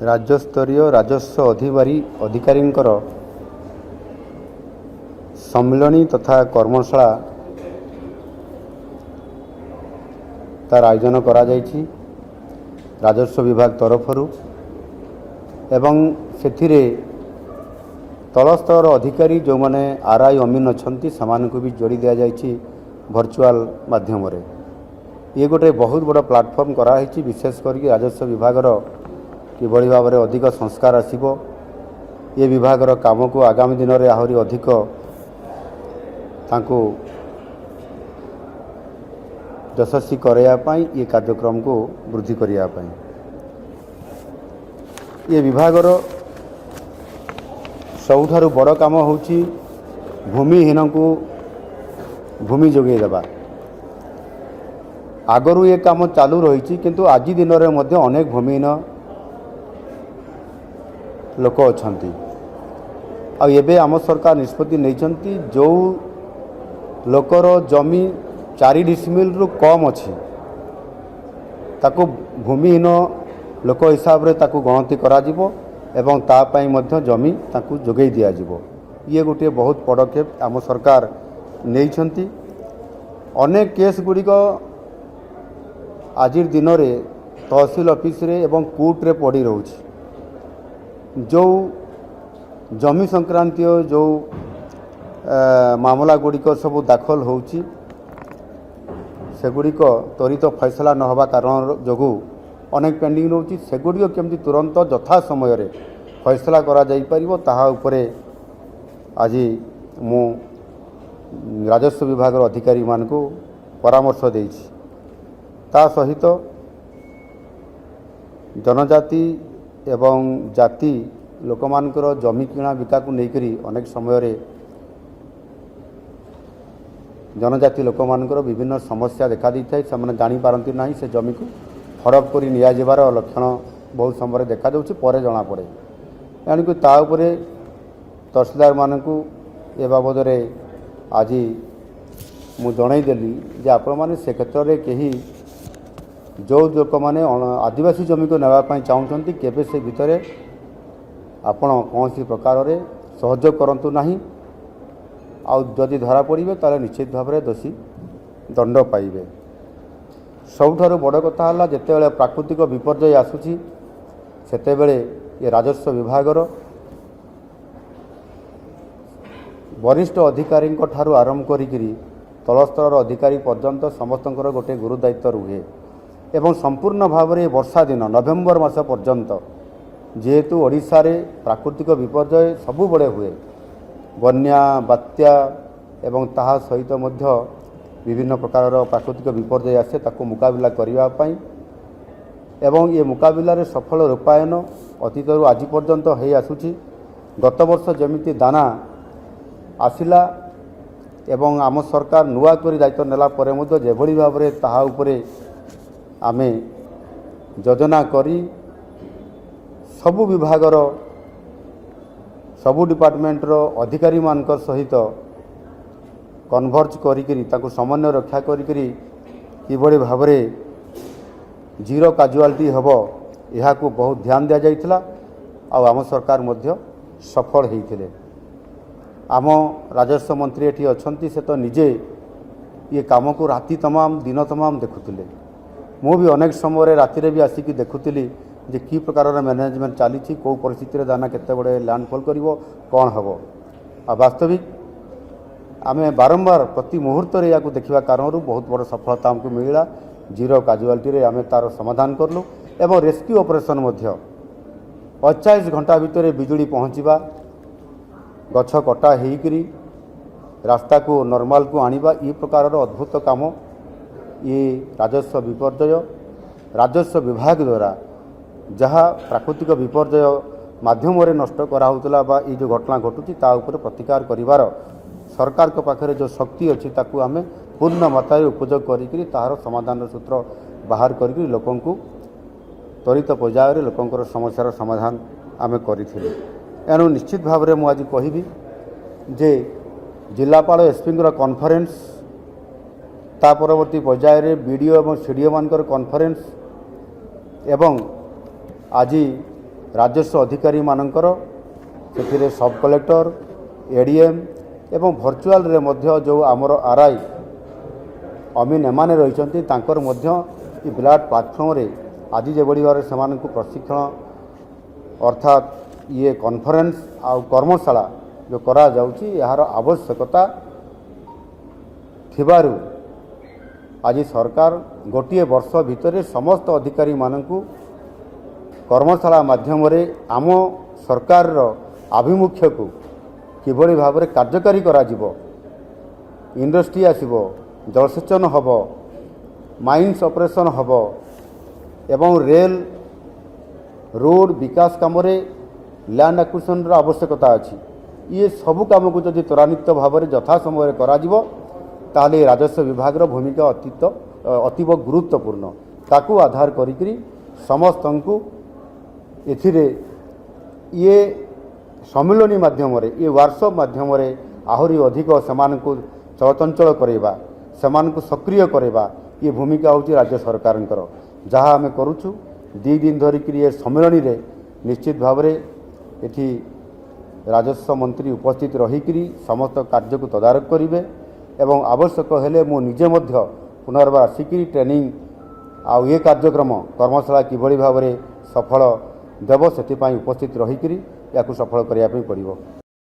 राज्यस्तरीय राजस्व अधिकारी सम्मिलनी तथा कर्मशाला तार आयोजन करा जायछि राजस्व विभाग तरफरु एवं सेथिरे तलस्तर अधिकारी जो माने आरआई अमीन अछंती समान को भी जोड़ी दिया जायछि वर्चुअल माध्यम रे। ये गोटे बहुत बड़ा प्लाटफॉर्म करा है विशेष करके राजस्व विभाग किभली भाव में अधिक संस्कार आसिबो ये विभाग काम को आगामी दिन में आहरी अधिक तांको यशस्वी कराया ये कार्यक्रम को वृद्धि करने ये विभाग सबुठारु बड़ काम होची भूमिहीन को भूमि जोगे देबा। आगरू ये काम चालू रही किंतु आज दिन में मध्य अनेक भूमिहीन लोक अछंती आबे आम सरकार निष्पत्ति नहीं जो लोकर जमी 4 डिसिमिल रु कम अच्छी ताको भूमिहीन लोक हिसाब रे ताको गणति करा जिवो एवं तापाई मध्य जमी ताको जोगई दिया जिवो। ये गोटे बहुत पदक्षेप आम सरकार नहीं अनेक केस गुड़िक आज दिन में तहसील ऑफिस रे एवं कोर्ट रे पड़ी रोच जो जमी संक्रांतीय जो मामला गुड़िक सब दाखल होची सेगुड़िक त्वरित फैसला न होबा कारण जोगु अनेक पेंडिंग रोची सेगुड़िक केमती तुरंत यथा समय रे फैसला करा जाई परिबो ताहा उपरे आज मु राजस्व विभाग अधिकारी मान को परामर्श देइछि। ता सहित जनजाति एवं जाति लोक मानकर जमी किणा बिका को लेकर अनेक समय रे जनजाति लोक मानकर विभिन्न समस्या देखा दी थाए से जानी पारती ना से जमी को हड़प कर निया जिबार लक्षण बहुत समय देखा जाउछि परे जना पड़े यानी ता उपरे तहसीलदार मानकु ए बाबद रे आज मु जनईदेली जे आपण माने से क्षेत्र में कहीं जो लोक मैंने आदिवासी जमी को नापी चाहते केबे से भितर आपण कौन सी प्रकार रे सहयोग करंतु नहीं आदि धरा पड़े ताले निश्चित भाव में दोषी दंड पाइबे। सबुठारु बड़ कथा है जिते प्राकृतिक विपर्यय आसुची सेते बेले ये राजस्व विभागर वरिष्ठ अधिकारी ठारू आरंभ करी तलस्तर अधिकारी पर्यंत समस्तंकर गोटे गुरुदायित्व रुहे एवं संपूर्ण भाव में वर्षा दिन नवेम्बर मास पर्यंत जेहेतु ओडिशा रे प्राकृतिक विपर्यय सबु बड़े हुए बन्या बात्या एवं ताहा सहित मध्य विभिन्न प्रकार प्राकृतिक विपर्यय आसे ताको मुकाबिला करिवा पई एवं ये मुकाबिला रे सफल रूपायन अतीत आज पर्यंत हो आसुची। गत वर्ष जमिति दाना आसिला एवं आम सरकार नुआ करी दायित्व नेला परे मध्य जेभली भाव में ताहा उपरे आमे योजना करी सबु विभागर सबु डिपार्टमेंट रो अधिकारी मान सहित कन्वर्ज करी ताको समन्वय रक्षा करी किभली भाव में जीरो काजुआलिटी हबो यहा को बहुत ध्यान दिया जाइथिला आम सरकार मध्य सफल होइथिले। आम राजस्व मंत्री एठी अछंती से तो निजे ये काम को राति तमाम दिन तमाम देखुथिले मु भी अनेक समय राति भी आसिक देखुली जे कि प्रकार मैनेजमेंट चली कौ परिस्थिति दाना केते बड़े लैंडफॉल करिवो कौन हम आ वास्तविक आमे बारंबार प्रति मुहूर्त रे याकू देखिबा कारण बहुत बड़ सफलता हमको मिला जीरो काजुआलिटी रे आमे तार समाधान करलु एवं रेस्क्यू ऑपरेशन मध्य 48 घंटा भितर बिजुली पहुँचवा गछ कटा होकरी रास्ता को नॉर्मल को आनिबा ये प्रकार अद्भुत काम ये राजस्व विपर्यय राजस्व विभाग द्वारा जहाँ प्राकृतिक विपर्यय माध्यम रे नष्ट कराउतला बा ये जो घटना घटुची ता ऊपर प्रतिकार करिवार सरकार के पाखरे जो शक्ति अच्छी ताकू आमे पूर्ण मात्रा उपयोग करी तार समाधान सूत्र बाहर करी लोकन को त्वरित पर्यायर लोकंकर समस्यार समाधान आमे करिथिलु। एणु निश्चित भाव में मुझे कहबी जे जिलापाल एसपी कॉन्फ्रेंस ता परवर्ती पर्यायर बीडीओ और सीडीओ मानकर कॉन्फ्रेंस एवं आज राजस्व अधिकारी मानकर से सब कलेक्टर एडीएम एवं भर्चुआल रे मध्य जो आमर आरआई अमीन एमाने रही तांकर मध्य इ विराट प्लाटफर्म रे आज जे बड़ी भाव से प्रशिक्षण अर्थात ये कॉन्फ्रेंस आ कर्मशाला जो करा जाउची यार आवश्यकता थिबारु आज सरकार गोटे वर्ष भितर समस्त अधिकारी मानकु कर्मशाला माध्यम रे आम सरकार रो आभिमुख्य को किभली भाव में कार्यकारी करा जिवो, इंडस्ट्री आसीबो, जलसेचन हब, माइन्स ऑपरेशन हब एवं रेल रोड विकास काम रे लैंड एक्विजिशन रो आवश्यकता अछि। ये सबु काम को जदि त्वरान्वित भाव में यथा समय करा जिवो ताले राजस्व विभाग रो भूमिका अतीव गुरुत्वपूर्ण ताकू आधार करी समस्त को एथिरे ये सम्मिलनी माध्यम ये वर्कशॉप माध्यम आहरी अधिक से चलचंचल करवा से सक्रिय करवा ये भूमिका हूँ राज्य सरकार जहाँ आम करुचु 2 दिन धरिक ये सम्मिलनी रे निश्चित भाव में ये राजस्व मंत्री उपस्थित रहीकि समस्त कार्य को तदारक करेंगे एवं आवश्यक हेले मु निजे मध्य पुनर्बार आसिक ट्रेनिंग आउ ये कार्यक्रम कर्मशाला किभली भाव में सफल देव से उपस्थित रहीकि या सफल करने पड़ो।